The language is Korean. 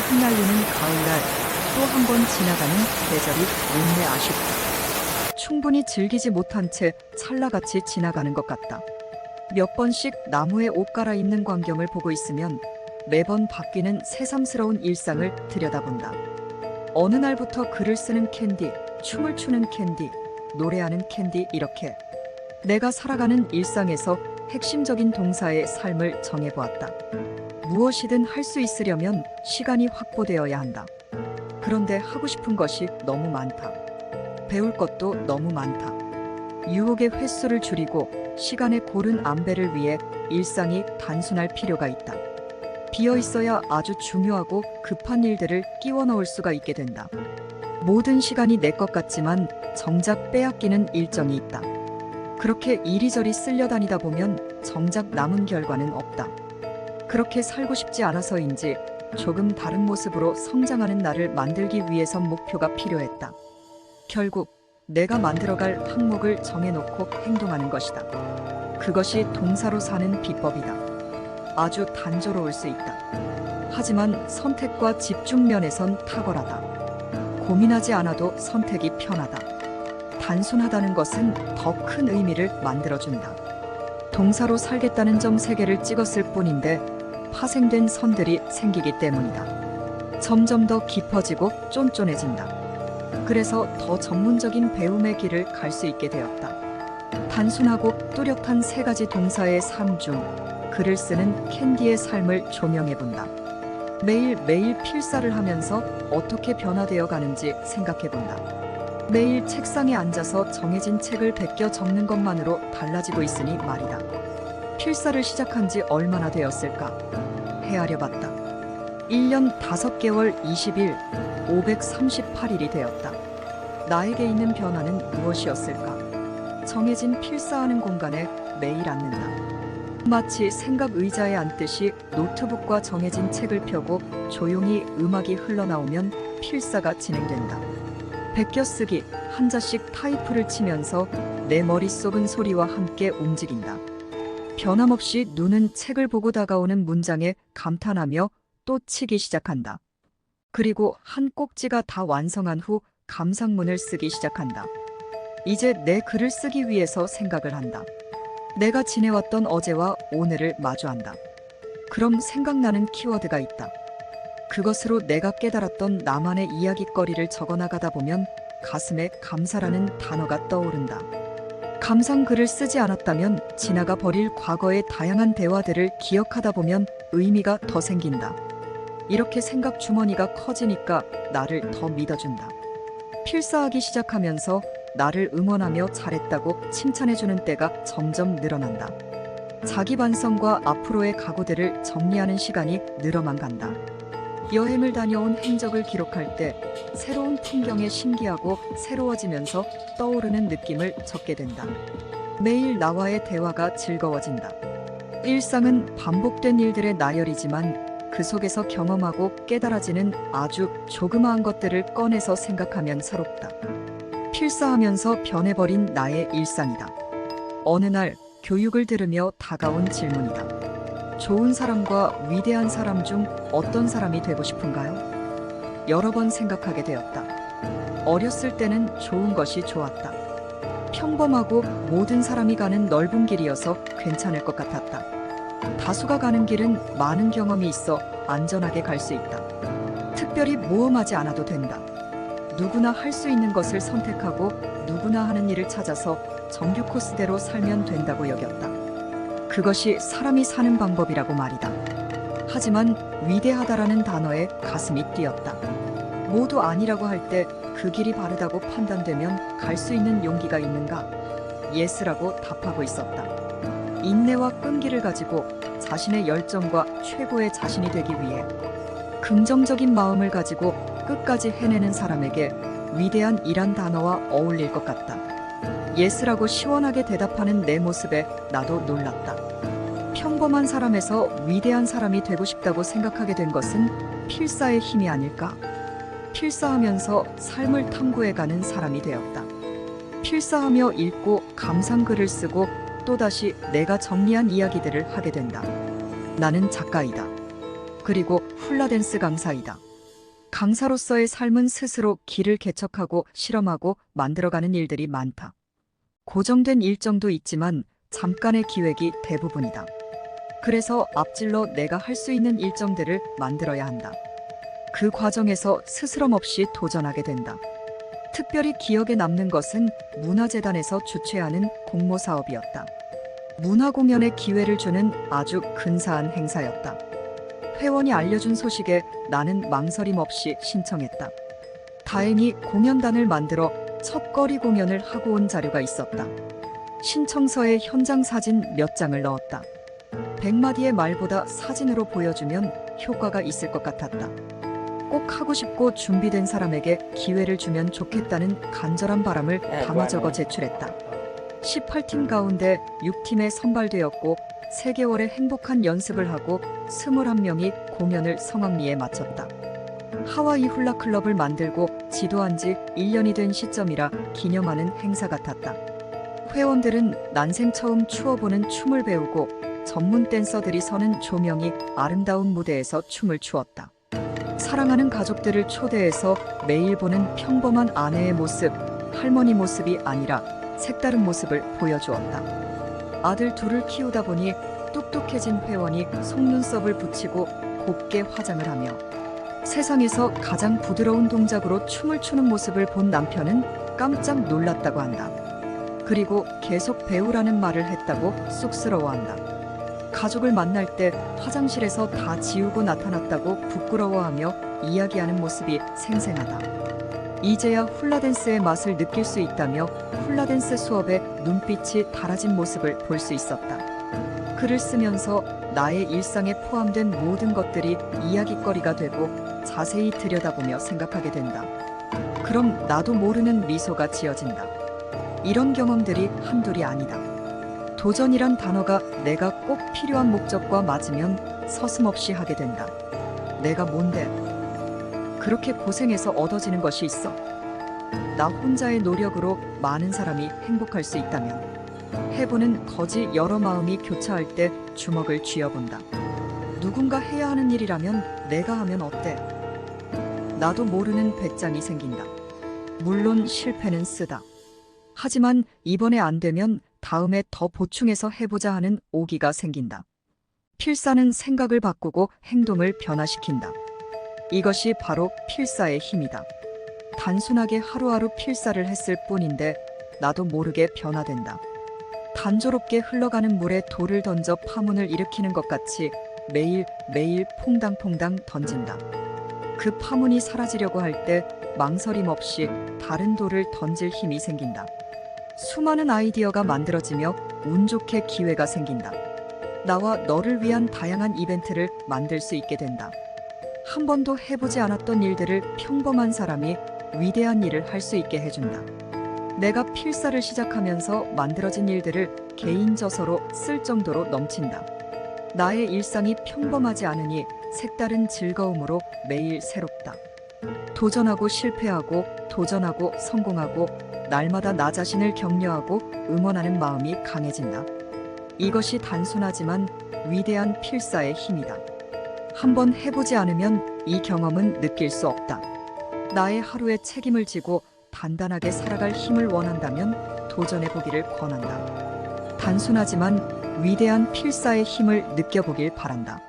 흩날리는 가을날, 또 한 번 지나가는 계절이 못내 아쉽다. 충분히 즐기지 못한 채 찰나같이 지나가는 것 같다. 몇 번씩 나무에 옷 갈아입는 광경을 보고 있으면 매번 바뀌는 새삼스러운 일상을 들여다본다. 어느 날부터 글을 쓰는 캔디, 춤을 추는 캔디, 노래하는 캔디, 이렇게 내가 살아가는 일상에서 핵심적인 동사의 삶을 정해보았다. 무엇이든 할 수 있으려면 시간이 확보되어야 한다. 그런데 하고 싶은 것이 너무 많다. 배울 것도 너무 많다. 유혹의 횟수를 줄이고 시간의 고른 안배를 위해 일상이 단순할 필요가 있다. 비어 있어야 아주 중요하고 급한 일들을 끼워 넣을 수가 있게 된다. 모든 시간이 내 것 같지만 정작 빼앗기는 일정이 있다. 그렇게 이리저리 쓸려다니다 보면 정작 남은 결과는 없다. 그렇게 살고 싶지 않아서인지 조금 다른 모습으로 성장하는 나를 만들기 위해선 목표가 필요했다. 결국 내가 만들어갈 항목을 정해놓고 행동하는 것이다. 그것이 동사로 사는 비법이다. 아주 단조로울 수 있다. 하지만 선택과 집중 면에선 탁월하다. 고민하지 않아도 선택이 편하다. 단순하다는 것은 더 큰 의미를 만들어준다. 동사로 살겠다는 점 3개를 찍었을 뿐인데 파생된 선들이 생기기 때문이다. 점점 더 깊어지고 쫀쫀해진다. 그래서 더 전문적인 배움의 길을 갈 수 있게 되었다. 단순하고 뚜렷한 3가지 동사의 삶 중 글을 쓰는 캔디의 삶을 조명해본다. 매일매일 필사를 하면서 어떻게 변화되어 가는지 생각해본다. 매일 책상에 앉아서 정해진 책을 베껴 적는 것만으로 달라지고 있으니 말이다. 필사를 시작한 지 얼마나 되었을까? 헤아려 봤다. 1년 5개월 20일, 538일이 되었다. 나에게 있는 변화는 무엇이었을까? 정해진 필사하는 공간에 매일 앉는다. 마치 생각 의자에 앉듯이 노트북과 정해진 책을 펴고 조용히 음악이 흘러나오면 필사가 진행된다. 베껴쓰기, 한자씩 타이프를 치면서 내 머릿속은 소리와 함께 움직인다. 변함없이 눈은 책을 보고 다가오는 문장에 감탄하며 또 치기 시작한다. 그리고 한 꼭지가 다 완성한 후 감상문을 쓰기 시작한다. 이제 내 글을 쓰기 위해서 생각을 한다. 내가 지내왔던 어제와 오늘을 마주한다. 그럼 생각나는 키워드가 있다. 그것으로 내가 깨달았던 나만의 이야깃거리를 적어나가다 보면 가슴에 감사라는 단어가 떠오른다. 감상글을 쓰지 않았다면 지나가 버릴 과거의 다양한 대화들을 기억하다 보면 의미가 더 생긴다. 이렇게 생각 주머니가 커지니까 나를 더 믿어준다. 필사하기 시작하면서 나를 응원하며 잘했다고 칭찬해주는 때가 점점 늘어난다. 자기 반성과 앞으로의 각오들을 정리하는 시간이 늘어만 간다. 여행을 다녀온 행적을 기록할 때 새로운 풍경에 신기하고 새로워지면서 떠오르는 느낌을 적게 된다. 매일 나와의 대화가 즐거워진다. 일상은 반복된 일들의 나열이지만 그 속에서 경험하고 깨달아지는 아주 조그마한 것들을 꺼내서 생각하면 새롭다. 필사하면서 변해버린 나의 일상이다. 어느 날 교육을 들으며 다가온 질문이다. 좋은 사람과 위대한 사람 중 어떤 사람이 되고 싶은가요? 여러 번 생각하게 되었다. 어렸을 때는 좋은 것이 좋았다. 평범하고 모든 사람이 가는 넓은 길이어서 괜찮을 것 같았다. 다수가 가는 길은 많은 경험이 있어 안전하게 갈 수 있다. 특별히 모험하지 않아도 된다. 누구나 할 수 있는 것을 선택하고 누구나 하는 일을 찾아서 정규 코스대로 살면 된다고 여겼다. 그것이 사람이 사는 방법이라고 말이다. 하지만 위대하다라는 단어에 가슴이 뛰었다. 모두 아니라고 할 때 그 길이 바르다고 판단되면 갈 수 있는 용기가 있는가? 예스라고 답하고 있었다. 인내와 끈기를 가지고 자신의 열정과 최고의 자신이 되기 위해 긍정적인 마음을 가지고 끝까지 해내는 사람에게 위대한 이란 단어와 어울릴 것 같다. 예스라고 시원하게 대답하는 내 모습에 나도 놀랐다. 평범한 사람에서 위대한 사람이 되고 싶다고 생각하게 된 것은 필사의 힘이 아닐까? 필사하면서 삶을 탐구해가는 사람이 되었다. 필사하며 읽고 감상글을 쓰고 또다시 내가 정리한 이야기들을 하게 된다. 나는 작가이다. 그리고 훌라댄스 강사이다. 강사로서의 삶은 스스로 길을 개척하고 실험하고 만들어가는 일들이 많다. 고정된 일정도 있지만 잠깐의 기획이 대부분이다. 그래서 앞질러 내가 할 수 있는 일정들을 만들어야 한다. 그 과정에서 스스럼 없이 도전하게 된다. 특별히 기억에 남는 것은 문화재단에서 주최하는 공모 사업이었다. 문화공연의 기회를 주는 아주 근사한 행사였다. 회원이 알려준 소식에 나는 망설임 없이 신청했다. 다행히 공연단을 만들어 첫 거리 공연을 하고 온 자료가 있었다. 신청서에 현장 사진 몇 장을 넣었다. 100마디의 말보다 사진으로 보여주면 효과가 있을 것 같았다. 꼭 하고 싶고 준비된 사람에게 기회를 주면 좋겠다는 간절한 바람을 담아 적어 제출했다. 18팀 가운데 6팀에 선발되었고 3개월의 행복한 연습을 하고 21명이 공연을 성황리에 마쳤다. 하와이 훌라클럽을 만들고 지도한 지 1년이 된 시점이라 기념하는 행사 같았다. 회원들은 난생 처음 추어보는 춤을 배우고 전문 댄서들이 서는 조명이 아름다운 무대에서 춤을 추었다. 사랑하는 가족들을 초대해서 매일 보는 평범한 아내의 모습, 할머니 모습이 아니라 색다른 모습을 보여주었다. 아들 둘을 키우다 보니 똑똑해진 회원이 속눈썹을 붙이고 곱게 화장을 하며 세상에서 가장 부드러운 동작으로 춤을 추는 모습을 본 남편은 깜짝 놀랐다고 한다. 그리고 계속 배우라는 말을 했다고 쑥스러워한다. 가족을 만날 때 화장실에서 다 지우고 나타났다고 부끄러워하며 이야기하는 모습이 생생하다. 이제야 훌라댄스의 맛을 느낄 수 있다며 훌라댄스 수업에 눈빛이 달아진 모습을 볼 수 있었다. 글을 쓰면서 나의 일상에 포함된 모든 것들이 이야깃거리가 되고 자세히 들여다보며 생각하게 된다. 그럼 나도 모르는 미소가 지어진다. 이런 경험들이 한둘이 아니다. 도전이란 단어가 내가 꼭 필요한 목적과 맞으면 서슴없이 하게 된다. 내가 뭔데? 그렇게 고생해서 얻어지는 것이 있어? 나 혼자의 노력으로 많은 사람이 행복할 수 있다면 해보는 거지 여러 마음이 교차할 때 주먹을 쥐어본다. 누군가 해야 하는 일이라면 내가 하면 어때? 나도 모르는 배짱이 생긴다. 물론 실패는 쓰다. 하지만 이번에 안 되면 다음에 더 보충해서 해보자 하는 오기가 생긴다. 필사는 생각을 바꾸고 행동을 변화시킨다. 이것이 바로 필사의 힘이다. 단순하게 하루하루 필사를 했을 뿐인데 나도 모르게 변화된다. 단조롭게 흘러가는 물에 돌을 던져 파문을 일으키는 것 같이 매일 퐁당퐁당 던진다. 그 파문이 사라지려고 할 때 망설임 없이 다른 돌을 던질 힘이 생긴다. 수많은 아이디어가 만들어지며 운 좋게 기회가 생긴다. 나와 너를 위한 다양한 이벤트를 만들 수 있게 된다. 한 번도 해보지 않았던 일들을 평범한 사람이 위대한 일을 할 수 있게 해준다. 내가 필사를 시작하면서 만들어진 일들을 개인 저서로 쓸 정도로 넘친다. 나의 일상이 평범하지 않으니 색다른 즐거움으로 매일 새롭다. 도전하고 실패하고 도전하고 성공하고 날마다 나 자신을 격려하고 응원하는 마음이 강해진다. 이것이 단순하지만 위대한 필사의 힘이다. 한번 해보지 않으면 이 경험은 느낄 수 없다. 나의 하루에 책임을 지고 단단하게 살아갈 힘을 원한다면 도전해보기를 권한다. 단순하지만 위대한 필사의 힘을 느껴보길 바란다.